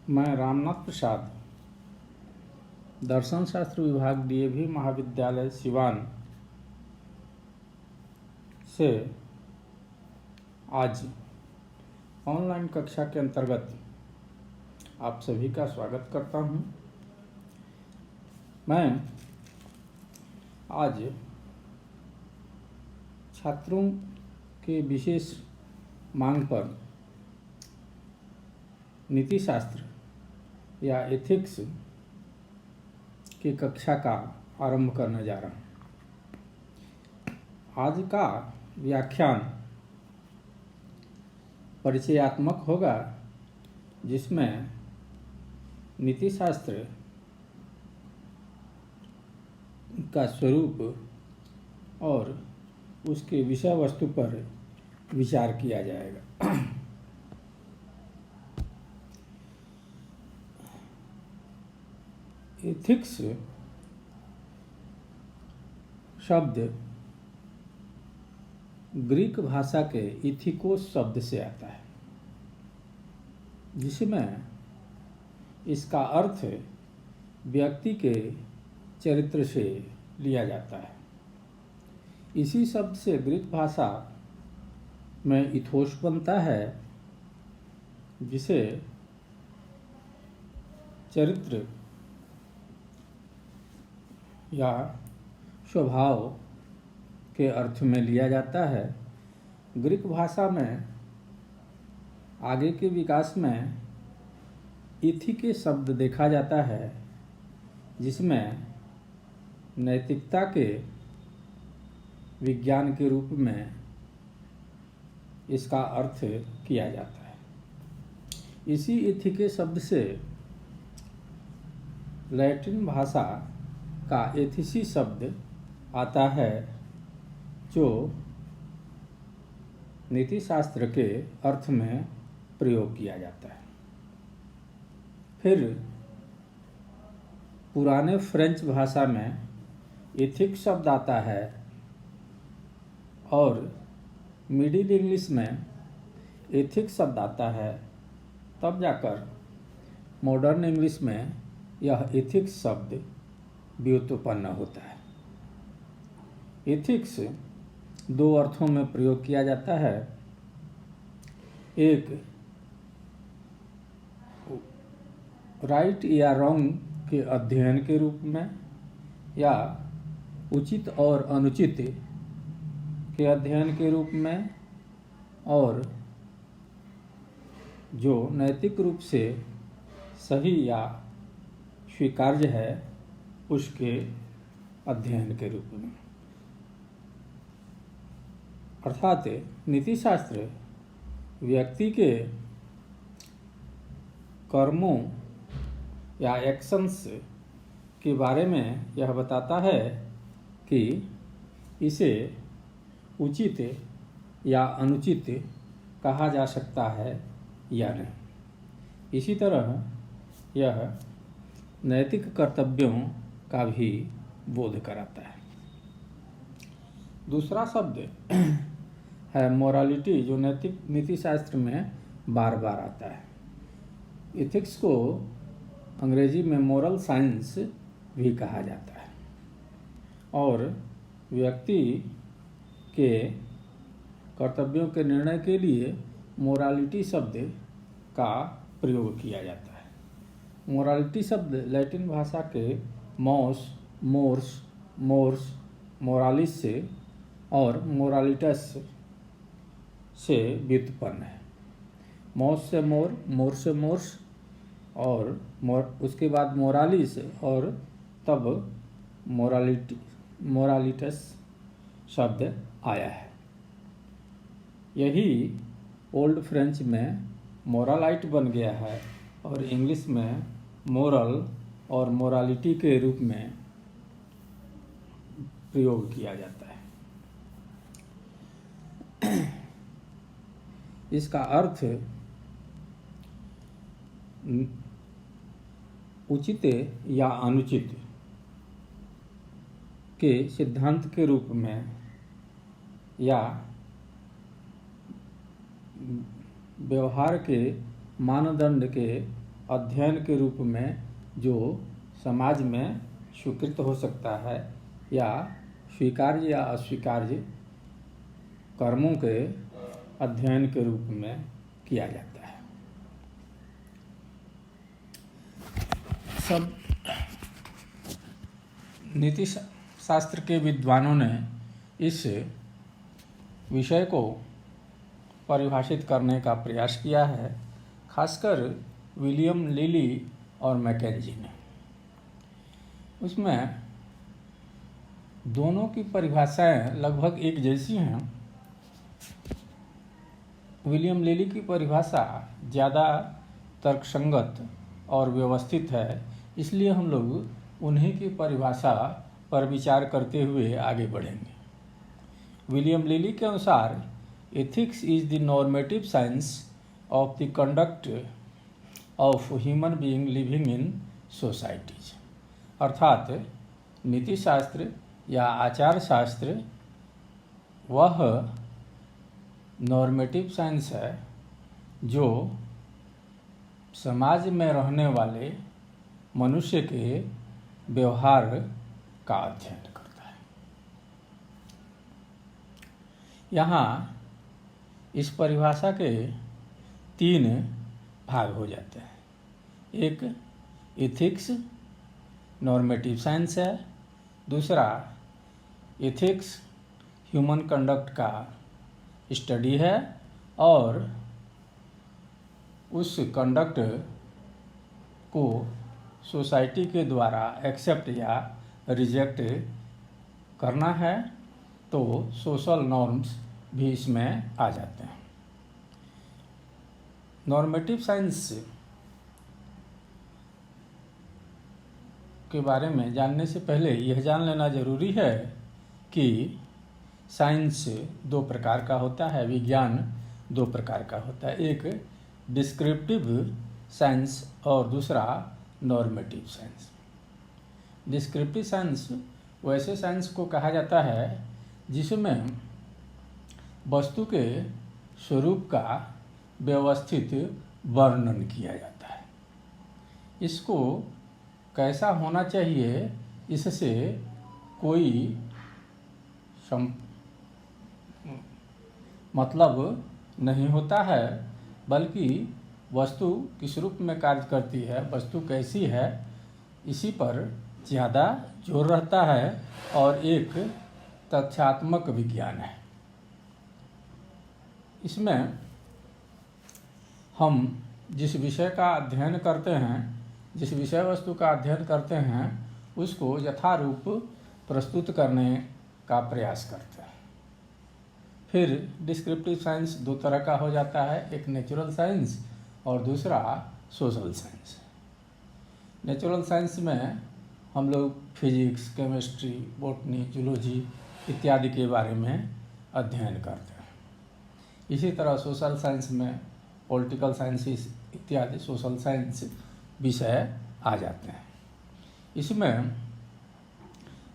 मैं रामनाथ प्रसाद, दर्शन शास्त्र विभाग डीएवी महाविद्यालय सिवान से आज ऑनलाइन कक्षा के अंतर्गत आप सभी का स्वागत करता हूं। मैं आज छात्रों के विशेष मांग पर नीति शास्त्र या एथिक्स की कक्षा का आरंभ करने जा रहा हूँ। आज का व्याख्यान परिचयात्मक होगा, जिसमें नीति शास्त्र का स्वरूप और उसके विषय वस्तु पर विचार किया जाएगा। एथिक्स शब्द ग्रीक भाषा के इथिकोस शब्द से आता है, जिसमें इसका अर्थ व्यक्ति के चरित्र से लिया जाता है। इसी शब्द से ग्रीक भाषा में इथोस बनता है, जिसे चरित्र या स्वभाव के अर्थ में लिया जाता है। ग्रीक भाषा में आगे के विकास में इथिके शब्द देखा जाता है, जिसमें नैतिकता के विज्ञान के रूप में इसका अर्थ किया जाता है। इसी इथिके शब्द से लैटिन भाषा का एथिसी शब्द आता है, जो नीति शास्त्र के अर्थ में प्रयोग किया जाता है। फिर पुराने फ्रेंच भाषा में एथिक्स शब्द आता है और मिडिल इंग्लिश में एथिक्स शब्द आता है। तब जाकर मॉडर्न इंग्लिश में यह एथिक्स शब्द व्युत्पन्न होता है। एथिक्स दो अर्थों में प्रयोग किया जाता है। एक राइट या रॉन्ग के अध्ययन के रूप में, या उचित और अनुचित के अध्ययन के रूप में, और जो नैतिक रूप से सही या स्वीकार्य है उसके अध्ययन के रूप में। अर्थात नीति शास्त्र व्यक्ति के कर्मों या एक्शंस के बारे में यह बताता है कि इसे उचित या अनुचित कहा जा सकता है या नहीं। इसी तरह यह नैतिक कर्तव्यों का भी बोध कराता है। दूसरा शब्द है मोरालिटी, जो नैतिक नीति शास्त्र में बार बार आता है। एथिक्स को अंग्रेजी में मोरल साइंस भी कहा जाता है, और व्यक्ति के कर्तव्यों के निर्णय के लिए मोरालिटी शब्द का प्रयोग किया जाता है। मोरालिटी शब्द लैटिन भाषा के मॉस, मोर्स, मोरालिस से और मोरालिटस से व्युत्पन्न है। मॉस से मोर से मोर्स, और उसके बाद मोरालिस, और तब मोरालिटस शब्द आया है। यही ओल्ड फ्रेंच में मोरालाइट बन गया है, और इंग्लिश में मोरल और मोरालिटी के रूप में प्रयोग किया जाता है। इसका अर्थ उचित या अनुचित के सिद्धांत के रूप में, या व्यवहार के मानदंड के अध्ययन के रूप में जो समाज में स्वीकृत हो सकता है या स्वीकार्य या अस्वीकार्य कर्मों के अध्ययन के रूप में किया जाता है। सब नीति शास्त्र के विद्वानों ने इस विषय को परिभाषित करने का प्रयास किया है, खासकर विलियम लिली और मैकेंजी ने। उसमें दोनों की परिभाषाएं लगभग एक जैसी हैं। विलियम लिली की परिभाषा ज़्यादा तर्कसंगत और व्यवस्थित है, इसलिए हम लोग उन्हीं की परिभाषा पर विचार करते हुए आगे बढ़ेंगे। विलियम लिली के अनुसार ethics is the normative science of the conduct of human being living in societies, अर्थात नीति शास्त्र या आचार शास्त्र वह नॉर्मेटिव साइंस है जो समाज में रहने वाले मनुष्य के व्यवहार का अध्ययन करता है। यहाँ इस परिभाषा के 3 भाग हो जाते हैं। एक एथिक्स नॉर्मेटिव साइंस है, दूसरा एथिक्स ह्यूमन कंडक्ट का स्टडी है और उस कंडक्ट को सोसाइटी के द्वारा एक्सेप्ट या रिजेक्ट करना है, तो सोशल नॉर्म्स भी इसमें आ जाते हैं। नॉर्मेटिव साइंस के बारे में जानने से पहले यह जान लेना जरूरी है कि साइंस 2 प्रकार का होता है, विज्ञान 2 प्रकार का होता है। एक डिस्क्रिप्टिव साइंस और दूसरा नॉर्मेटिव साइंस। डिस्क्रिप्टिव साइंस वैसे साइंस को कहा जाता है जिसमें वस्तु के स्वरूप का व्यवस्थित वर्णन किया जाता है। इसको कैसा होना चाहिए इससे कोई मतलब नहीं होता है, बल्कि वस्तु किस रूप में कार्य करती है, वस्तु कैसी है, इसी पर ज़्यादा जोर रहता है और एक तथ्यात्मक विज्ञान है। इसमें हम जिस विषय का अध्ययन करते हैं, जिस विषय वस्तु का अध्ययन करते हैं, उसको यथारूप प्रस्तुत करने का प्रयास करते हैं। फिर डिस्क्रिप्टिव साइंस 2 तरह का हो जाता है, एक नेचुरल साइंस और दूसरा सोशल साइंस। नेचुरल साइंस में हम लोग फिजिक्स, केमिस्ट्री, बॉटनी, जूलॉजी इत्यादि के बारे में अध्ययन करते हैं। इसी तरह सोशल साइंस में पॉलिटिकल साइंसेस इत्यादि सोशल साइंस विषय आ जाते हैं। इसमें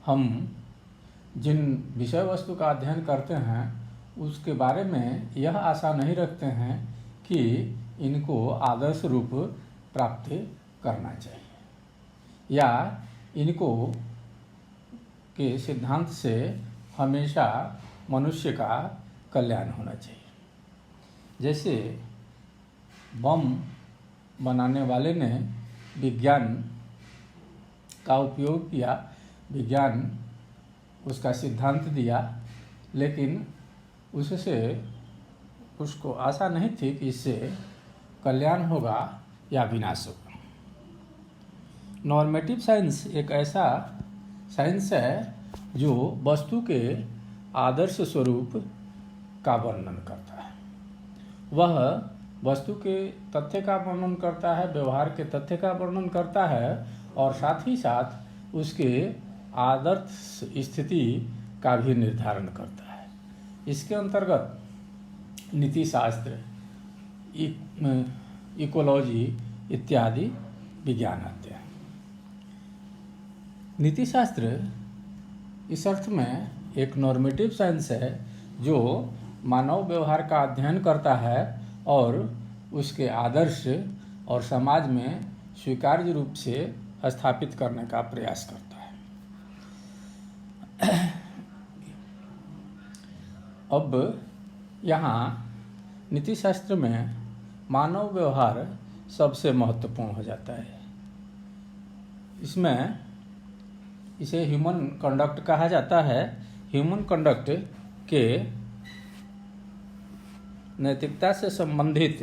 हम जिन विषय वस्तु का अध्ययन करते हैं उसके बारे में यह आशा नहीं रखते हैं कि इनको आदर्श रूप प्राप्त करना चाहिए या इनको के सिद्धांत से हमेशा मनुष्य का कल्याण होना चाहिए। जैसे बम बनाने वाले ने विज्ञान का उपयोग किया, विज्ञान उसका सिद्धांत दिया, लेकिन उससे उसको आशा नहीं थी कि इससे कल्याण होगा या विनाश होगा। नॉर्मेटिव साइंस एक ऐसा साइंस है जो वस्तु के आदर्श स्वरूप का वर्णन करता है। वह वस्तु के तथ्य का वर्णन करता है, व्यवहार के तथ्य का वर्णन करता है और साथ ही साथ उसके आदर्श स्थिति का भी निर्धारण करता है। इसके अंतर्गत नीति शास्त्र, इकोलॉजी इत्यादि विज्ञान आते हैं। नीति शास्त्र इस अर्थ में एक नॉर्मेटिव साइंस है जो मानव व्यवहार का अध्ययन करता है और उसके आदर्श और समाज में स्वीकार्य रूप से स्थापित करने का प्रयास करता है। अब यहाँ नीतिशास्त्र में मानव व्यवहार सबसे महत्वपूर्ण हो जाता है। इसमें इसे ह्यूमन कंडक्ट कहा जाता है। ह्यूमन कंडक्ट के नैतिकता से संबंधित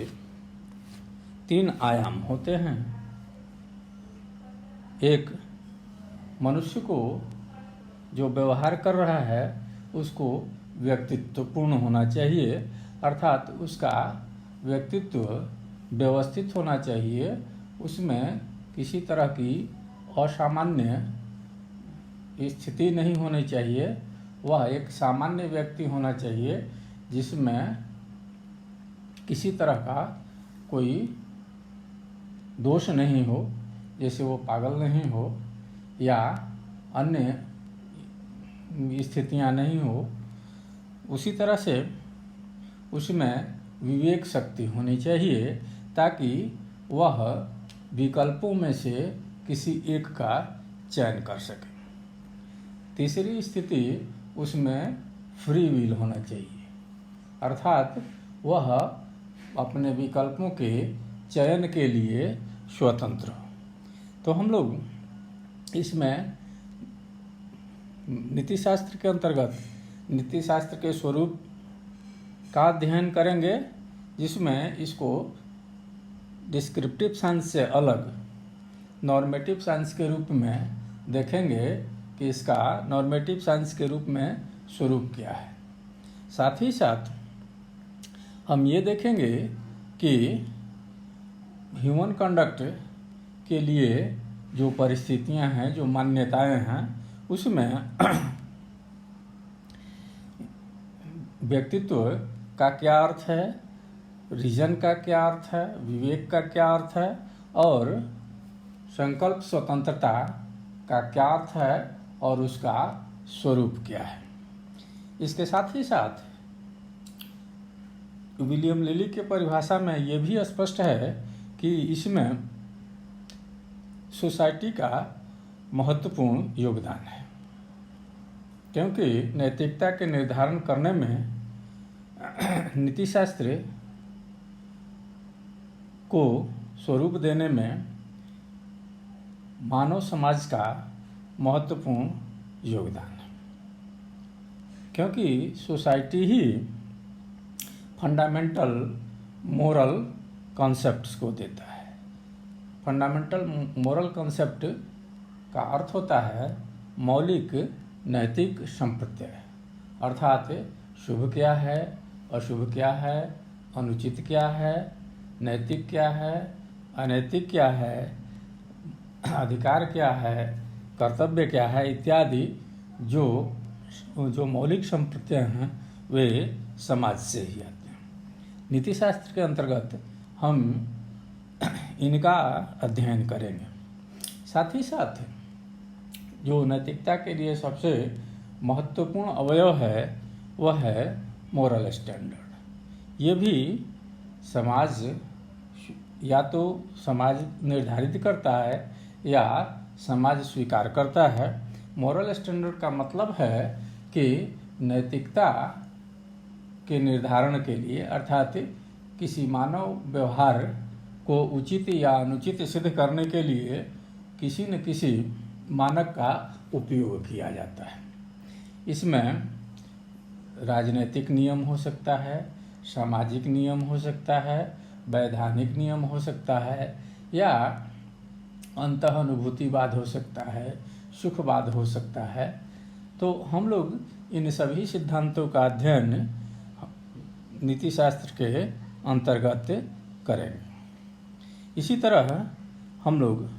3 आयाम होते हैं। एक, मनुष्य को जो व्यवहार कर रहा है उसको व्यक्तित्वपूर्ण होना चाहिए, अर्थात उसका व्यक्तित्व व्यवस्थित होना चाहिए, उसमें किसी तरह की असामान्य स्थिति नहीं होनी चाहिए। वह एक सामान्य व्यक्ति होना चाहिए जिसमें किसी तरह का कोई दोष नहीं हो, जैसे वो पागल नहीं हो या अन्य स्थितियां नहीं हो। उसी तरह से उसमें विवेक शक्ति होनी चाहिए ताकि वह विकल्पों में से किसी एक का चयन कर सके। तीसरी स्थिति, उसमें फ्री विल होना चाहिए, अर्थात वह अपने विकल्पों के चयन के लिए स्वतंत्र हो। तो हम लोग इसमें नीतिशास्त्र के अंतर्गत नीतिशास्त्र के स्वरूप का अध्ययन करेंगे, जिसमें इसको डिस्क्रिप्टिव साइंस से अलग नॉर्मेटिव साइंस के रूप में देखेंगे कि इसका नॉर्मेटिव साइंस के रूप में स्वरूप क्या है। साथ ही साथ हम ये देखेंगे कि ह्यूमन कंडक्ट के लिए जो परिस्थितियां हैं, जो मान्यताएं हैं, उसमें व्यक्तित्व का क्या अर्थ है, रीजन का क्या अर्थ है, विवेक का क्या अर्थ है और संकल्प स्वतंत्रता का क्या अर्थ है और उसका स्वरूप क्या है। इसके साथ ही साथ विलियम लिली के परिभाषा में ये भी स्पष्ट है कि इसमें सोसाइटी का महत्वपूर्ण योगदान है, क्योंकि नैतिकता के निर्धारण करने में नीतिशास्त्र को स्वरूप देने में मानव समाज का महत्वपूर्ण योगदान है, क्योंकि सोसाइटी ही फंडामेंटल मोरल कॉन्सेप्ट्स को देता है। फंडामेंटल मोरल कॉन्सेप्ट का अर्थ होता है मौलिक नैतिक संप्रत्यय, अर्थात शुभ क्या है, अशुभ क्या है, अनुचित क्या है, नैतिक क्या है, अनैतिक क्या है, अधिकार क्या है, कर्तव्य क्या है इत्यादि जो मौलिक संप्रत्यय हैं वे समाज से ही आते हैं। नीतिशास्त्र के अंतर्गत हम इनका अध्ययन करेंगे। साथ ही साथ जो नैतिकता के लिए सबसे महत्वपूर्ण अवयव है वह है मोरल स्टैंडर्ड। ये भी समाज या तो समाज निर्धारित करता है या समाज स्वीकार करता है। मोरल स्टैंडर्ड का मतलब है कि नैतिकता के निर्धारण के लिए, अर्थात किसी मानव व्यवहार को उचित या अनुचित सिद्ध करने के लिए किसी न किसी मानक का उपयोग किया जाता है। इसमें राजनीतिक नियम हो सकता है, सामाजिक नियम हो सकता है, वैधानिक नियम हो सकता है या अंतःअनुभूतिवाद हो सकता है, सुखवाद हो सकता है। तो हम लोग इन सभी सिद्धांतों का अध्ययन नीतिशास्त्र के अंतर्गत करेंगे। इसी तरह हम लोग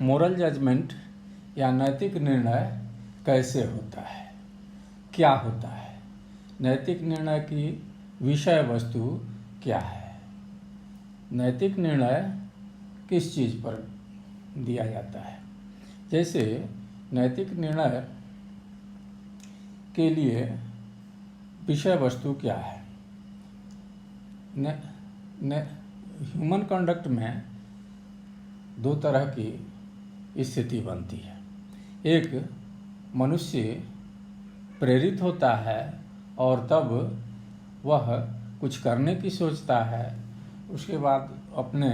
मोरल जजमेंट या नैतिक निर्णय कैसे होता है, क्या होता है, नैतिक निर्णय की विषय वस्तु क्या है, नैतिक निर्णय किस चीज़ पर दिया जाता है। जैसे नैतिक निर्णय के लिए विषय वस्तु क्या है। ह्यूमन कंडक्ट में दो तरह की स्थिति बनती है। एक, मनुष्य प्रेरित होता है और तब वह कुछ करने की सोचता है, उसके बाद अपने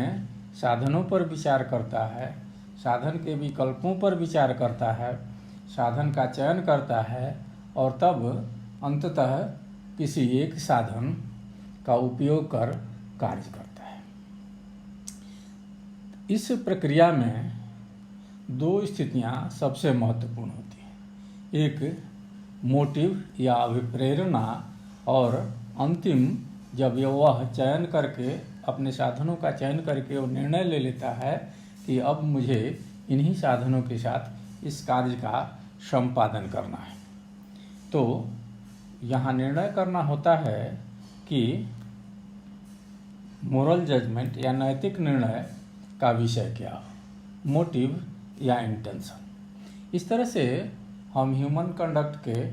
साधनों पर विचार करता है, साधन के विकल्पों पर विचार करता है, साधन का चयन करता है और तब अंततः किसी एक साधन का उपयोग कर कार्य करता है। इस प्रक्रिया में दो स्थितियां सबसे महत्वपूर्ण होती हैं। एक, मोटिव या अभिप्रेरणा, और अंतिम, जब वह चयन करके अपने साधनों का चयन करके वो निर्णय ले लेता है कि अब मुझे इन्हीं साधनों के साथ इस कार्य का संपादन करना है। तो यहाँ निर्णय करना होता है कि मोरल जजमेंट या नैतिक निर्णय का विषय क्या हो, मोटिव या इंटेंशन। इस तरह से हम ह्यूमन कंडक्ट के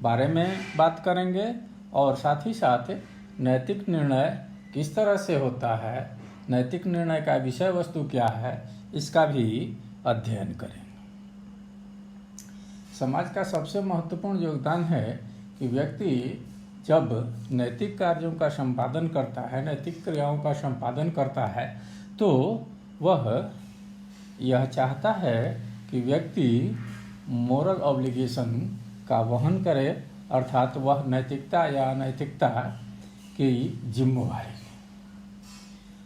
बारे में बात करेंगे और साथ ही साथ नैतिक निर्णय किस तरह से होता है, नैतिक निर्णय का विषय वस्तु क्या है, इसका भी अध्ययन करेंगे। समाज का सबसे महत्वपूर्ण योगदान है कि व्यक्ति जब नैतिक कार्यों का संपादन करता है, नैतिक क्रियाओं का संपादन करता है, तो वह यह चाहता है कि व्यक्ति मोरल ऑब्लिगेशन का वहन करे, अर्थात वह नैतिकता या अनैतिकता की जिम्मेवारी।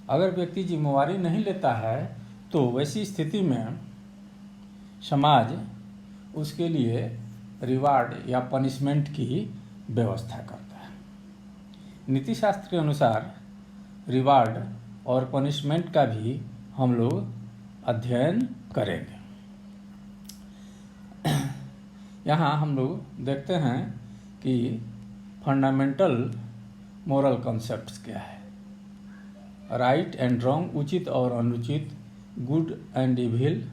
अगर व्यक्ति जिम्मेवारी नहीं लेता है तो वैसी स्थिति में समाज उसके लिए रिवार्ड या पनिशमेंट की व्यवस्था करता है। नीति शास्त्र के अनुसार रिवार्ड और पनिशमेंट का भी हम लोग अध्ययन करेंगे। यहाँ हम लोग देखते हैं कि फंडामेंटल मोरल कॉन्सेप्ट्स क्या है। राइट एंड रॉन्ग, उचित और अनुचित, गुड एंड इविल,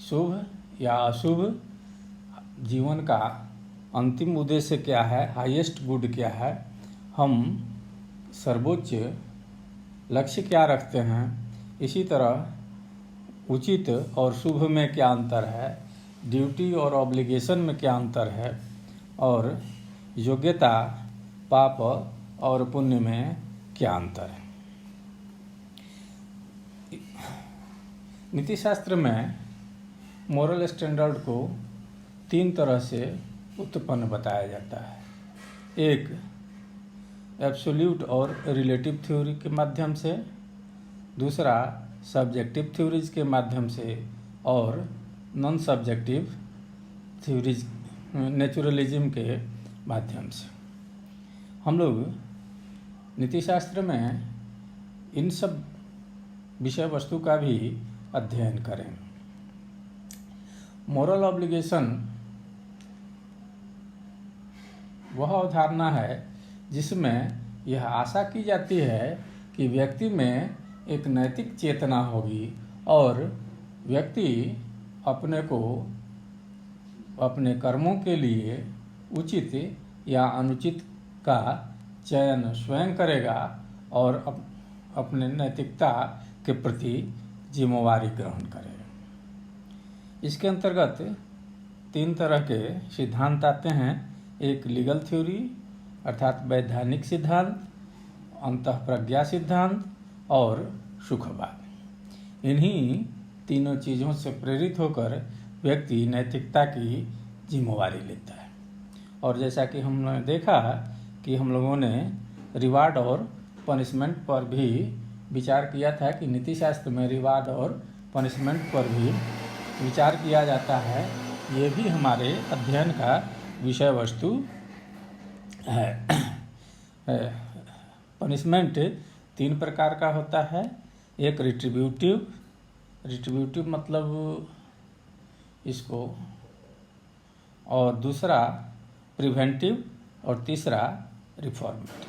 शुभ या अशुभ, जीवन का अंतिम उद्देश्य क्या है, हाईएस्ट गुड क्या है, हम सर्वोच्च लक्ष्य क्या रखते हैं, इसी तरह उचित और शुभ में क्या अंतर है, ड्यूटी और ऑब्लिगेशन में क्या अंतर है, और योग्यता, पाप और पुण्य में क्या अंतर है। नीति शास्त्र में मोरल स्टैंडर्ड को तीन तरह से उत्पन्न बताया जाता है। एक, एब्सोल्यूट और रिलेटिव थ्योरी के माध्यम से, दूसरा सब्जेक्टिव थ्योरीज के माध्यम से, और नॉन सब्जेक्टिव थ्योरीज नेचुरलिज्म के माध्यम से। हम लोग नीति शास्त्र में इन सब विषय वस्तु का भी अध्ययन करें। मोरल ऑब्लिगेशन वह अवधारणा है जिसमें यह आशा की जाती है कि व्यक्ति में एक नैतिक चेतना होगी और व्यक्ति अपने को अपने कर्मों के लिए उचित या अनुचित का चयन स्वयं करेगा और अपने नैतिकता के प्रति जिम्मेवारी ग्रहण करेगा। इसके अंतर्गत तीन तरह के सिद्धांत आते हैं। एक, लीगल थ्योरी अर्थात वैधानिक सिद्धांत, अंतःप्रज्ञा सिद्धांत और सुखवाद। इन्हीं तीनों चीज़ों से प्रेरित होकर व्यक्ति नैतिकता की जिम्मेवारी लेता है। और जैसा कि हमने देखा कि हम लोगों ने रिवार्ड और पनिशमेंट पर भी विचार किया था कि नीति शास्त्र में रिवार्ड और पनिशमेंट पर भी विचार किया जाता है। ये भी हमारे अध्ययन का विषय वस्तु है। पनिशमेंट तीन प्रकार का होता है। एक, रिट्रीब्यूटिव मतलब इसको, और दूसरा प्रिवेंटिव, और तीसरा रिफॉर्मेटिव,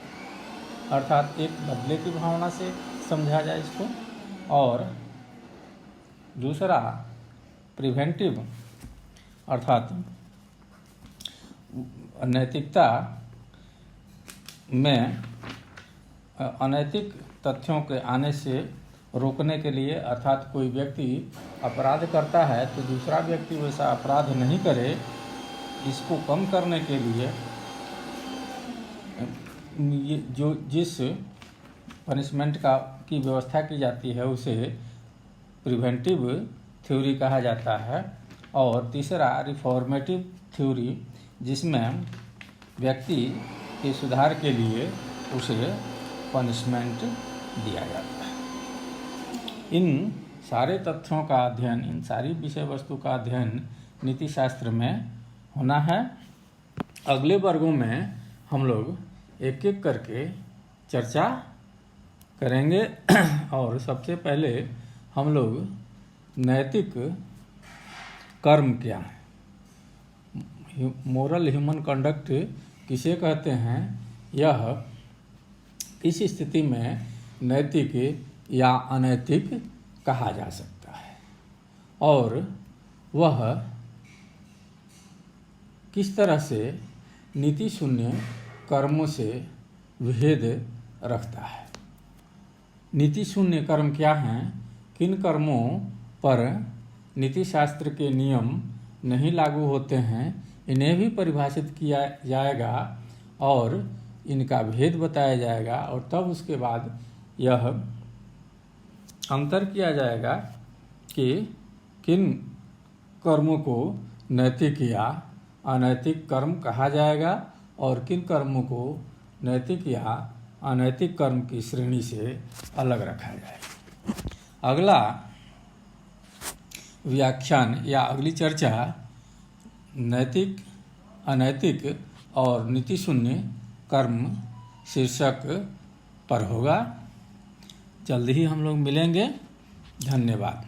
अर्थात एक बदले की भावना से समझा जाए इसको, और दूसरा प्रिवेंटिव अर्थात नैतिकता में अनैतिक तथ्यों के आने से रोकने के लिए, अर्थात कोई व्यक्ति अपराध करता है तो दूसरा व्यक्ति वैसा अपराध नहीं करे, इसको कम करने के लिए ये जो जिस पनिशमेंट की व्यवस्था की जाती है उसे प्रिवेंटिव थ्योरी कहा जाता है। और तीसरा रिफॉर्मेटिव थ्योरी, जिसमें व्यक्ति के सुधार के लिए उसे पनिशमेंट दिया जाता है। इन सारे तथ्यों का अध्ययन, इन सारी विषय वस्तु का अध्ययन नीति शास्त्र में होना है। अगले वर्गों में हम लोग एक एक करके चर्चा करेंगे और सबसे पहले हम लोग नैतिक कर्म क्या है, मोरल ह्यूमन कंडक्ट किसे कहते हैं, यह इस स्थिति में नैतिक या अनैतिक कहा जा सकता है और वह किस तरह से नीति शून्य कर्मों से भेद रखता है। नीति शून्य कर्म क्या हैं, किन कर्मों पर नीति शास्त्र के नियम नहीं लागू होते हैं, इन्हें भी परिभाषित किया जाएगा और इनका भेद बताया जाएगा और तब उसके बाद यह अंतर किया जाएगा कि किन कर्मों को नैतिक या अनैतिक कर्म कहा जाएगा और किन कर्मों को नैतिक या अनैतिक कर्म की श्रेणी से अलग रखा जाएगा। अगला व्याख्यान या अगली चर्चा नैतिक, अनैतिक और नीति शून्य कर्म शीर्षक पर होगा। जल्द ही हम लोग मिलेंगे। धन्यवाद।